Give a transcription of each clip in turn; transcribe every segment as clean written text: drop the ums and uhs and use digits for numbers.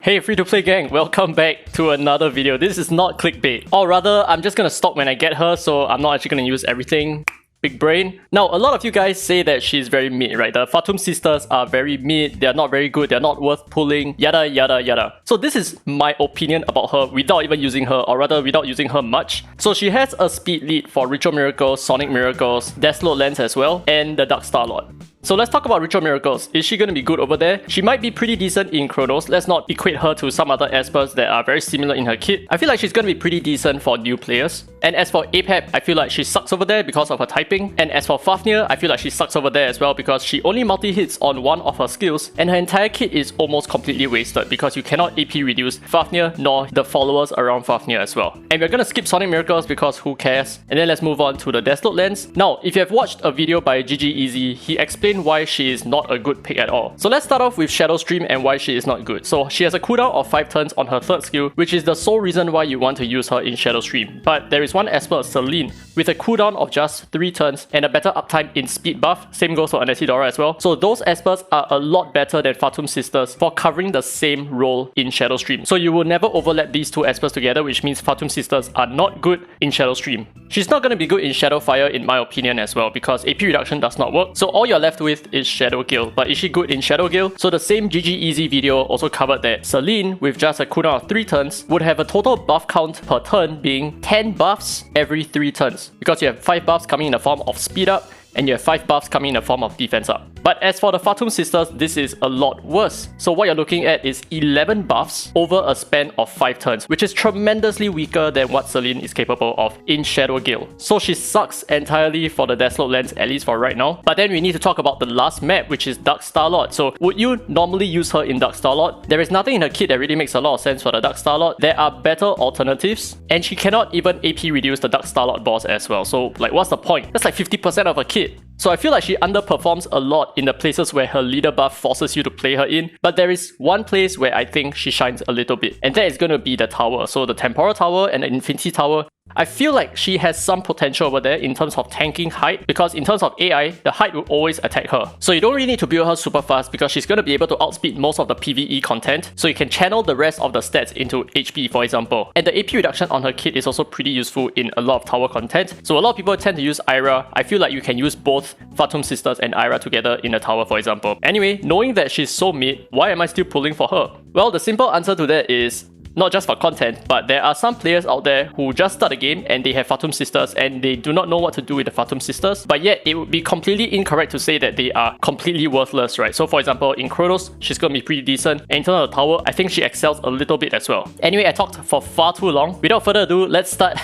Hey free-to-play gang, welcome back to another video. This is not clickbait. Or rather, I'm just gonna stop when I get her, so I'm not actually gonna use everything. Big brain. Now, a lot of you guys say that she's very mid, right? The Fatum sisters are very mid, they're not very good, they're not worth pulling, yada yada yada. So this is my opinion about her without even using her, or rather without using her much. So she has a speed lead for Ritual Miracles, Sonic Miracles, Dislyte Lens as well, and the Dark Star Lord. So let's talk about Ritual Miracles. Is she going to be good over there? She might be pretty decent in Chronos. Let's not equate her to some other espers that are very similar in her kit. I feel like she's going to be pretty decent for new players. And as for Apep, I feel like she sucks over there because of her typing. And as for Fafnir, I feel like she sucks over there as well because she only multi-hits on one of her skills and her entire kit is almost completely wasted because you cannot AP reduce Fafnir nor the followers around Fafnir as well. And we're going to skip Sonic Miracles because who cares? And then let's move on to the Dislyte Lens. Now, if you have watched a video by GG Easy, he explained why she is not a good pick at all. So let's start off with Shadow Stream and why she is not good. So she has a cooldown of 5 turns on her third skill, which is the sole reason why you want to use her in Shadow Stream. But there is one esper, Celine, with a cooldown of just 3 turns and a better uptime in speed buff. Same goes for Anesidora as well. So those espers are a lot better than Fatum sisters for covering the same role in Shadow Stream. So you will never overlap these two espers together, which means Fatum sisters are not good in Shadow Stream. She's not going to be good in Shadow Fire in my opinion as well because AP reduction does not work. So all you're left with is Shadow Gale. But is she good in Shadow Gale? So the same GG Easy video also covered that Celine, with just a cooldown of 3 turns, would have a total buff count per turn being 10 buffs every 3 turns. Because you have 5 buffs coming in the form of speed up, and you have 5 buffs coming in the form of defense up. But as for the Fatum sisters, this is a lot worse. So what you're looking at is 11 buffs over a span of 5 turns, which is tremendously weaker than what Celine is capable of in Shadow Gale. So she sucks entirely for the Dislyte Lens, at least for right now. But then we need to talk about the last map, which is Dark Star Lord. So would you normally use her in Dark Star Lord? There is nothing in her kit that really makes a lot of sense for the Dark Star Lord. There are better alternatives, and she cannot even AP reduce the Dark Star Lord boss as well. So like, what's the point? That's like 50% of her kit. So I feel like she underperforms a lot in the places where her leader buff forces you to play her in. But there is one place where I think she shines a little bit, and that is going to be the tower. So the Temporal Tower and the Infinity Tower. I feel like she has some potential over there in terms of tanking height, because in terms of AI, the height will always attack her. So you don't really need to build her super fast because she's going to be able to outspeed most of the PvE content, so you can channel the rest of the stats into HP, for example. And the AP reduction on her kit is also pretty useful in a lot of tower content. So a lot of people tend to use Ira. I feel like you can use both Fatum sisters and Ira together in a tower, for example. Anyway, knowing that she's so mid, why am I still pulling for her? Well, the simple answer to that is not just for content, but there are some players out there who just start a game and they have Fatum sisters and they do not know what to do with the Fatum sisters, but yet it would be completely incorrect to say that they are completely worthless, right? So for example, in Chronos, she's gonna be pretty decent, and in terms of the tower, I think she excels a little bit as well. Anyway, I talked for far too long. Without further ado, let's start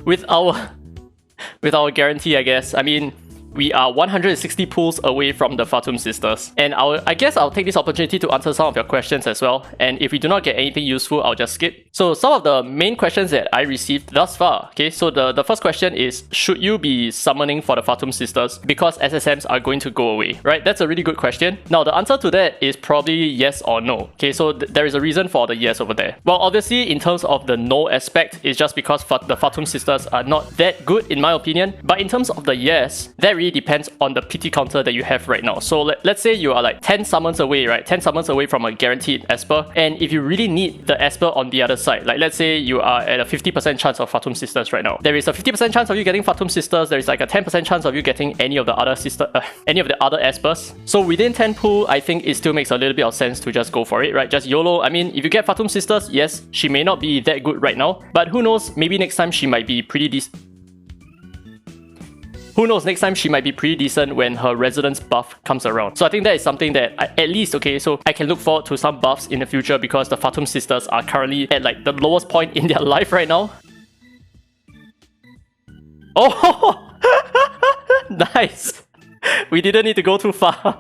with our guarantee, I guess. I mean, we are 160 pulls away from the Fatum sisters. And I guess I'll take this opportunity to answer some of your questions as well. And if we do not get anything useful, I'll just skip. So some of the main questions that I received thus far. Okay, so the first question is, should you be summoning for the Fatum sisters because SSMs are going to go away? Right, that's a really good question. Now the answer to that is probably yes or no. Okay, so there is a reason for the yes over there. Well, obviously in terms of the no aspect, it's just because the Fatum sisters are not that good in my opinion. But in terms of the yes, that really depends on the PT counter that you have right now. So let's say you are like 10 summons away, right? 10 summons away from a guaranteed esper, and if you really need the esper on the other side, like let's say you are at a 50% chance of Fatum sisters right now. There is a 50% chance of you getting Fatum sisters. There is like a 10% chance of you getting any of the other espers. So within 10 pool, I think it still makes a little bit of sense to just go for it, right? Just YOLO. I mean, if you get Fatum sisters, yes, she may not be that good right now, but who knows, maybe next time she might be pretty decent. Who knows, next time she might be pretty decent when her residence buff comes around. So I think that is something that at least, okay, so I can look forward to some buffs in the future because the Fatum sisters are currently at like the lowest point in their life right now. Oh, nice. We didn't need to go too far.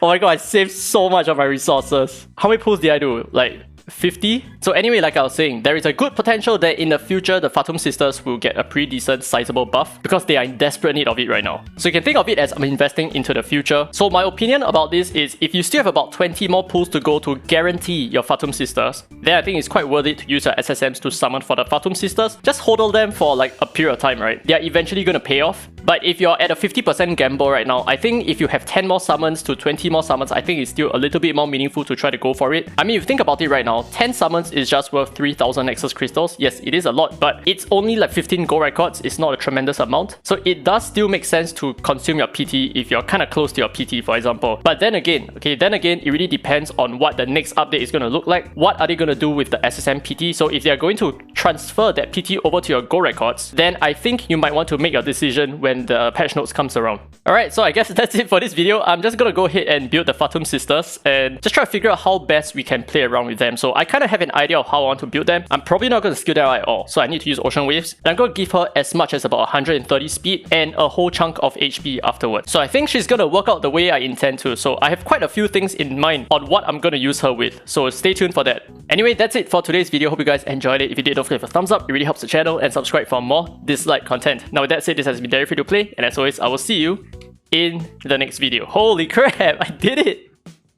Oh my god, I saved so much of my resources. How many pulls did I do? Like 50? So anyway, like I was saying, there is a good potential that in the future, the Fatum sisters will get a pretty decent sizable buff because they are in desperate need of it right now. So you can think of it as I'm investing into the future. So my opinion about this is if you still have about 20 more pulls to go to guarantee your Fatum sisters, then I think it's quite worth it to use your SSMs to summon for the Fatum sisters. Just hodl them for like a period of time, right? They are eventually going to pay off. But if you're at a 50% gamble right now, I think if you have 10 more summons to 20 more summons, I think it's still a little bit more meaningful to try to go for it. I mean, if you think about it right now, 10 summons is just worth 3,000 Nexus Crystals. Yes, it is a lot, but it's only like 15 gold records. It's not a tremendous amount. So it does still make sense to consume your PT if you're kind of close to your PT, for example. But then again, it really depends on what the next update is going to look like. What are they going to do with the SSM PT? So if they're going to transfer that PT over to your gold records, then I think you might want to make your decision when the patch notes comes around. Alright, so I guess that's it for this video. I'm just going to go ahead and build the Fatum sisters and just try to figure out how best we can play around with them. So I kind of have an idea of how I want to build them. I'm probably not going to skill them out at all, so I need to use Ocean Waves. And I'm going to give her as much as about 130 speed and a whole chunk of HP afterwards. So I think she's going to work out the way I intend to. So I have quite a few things in mind on what I'm going to use her with. So stay tuned for that. Anyway, that's it for today's video. Hope you guys enjoyed it. If you did, don't forget to thumbs up. It really helps the channel, and subscribe for more Dislyte content. Now with that said, this has been Free to Play, and as always, I will see you in the next video. Holy crap, I did it!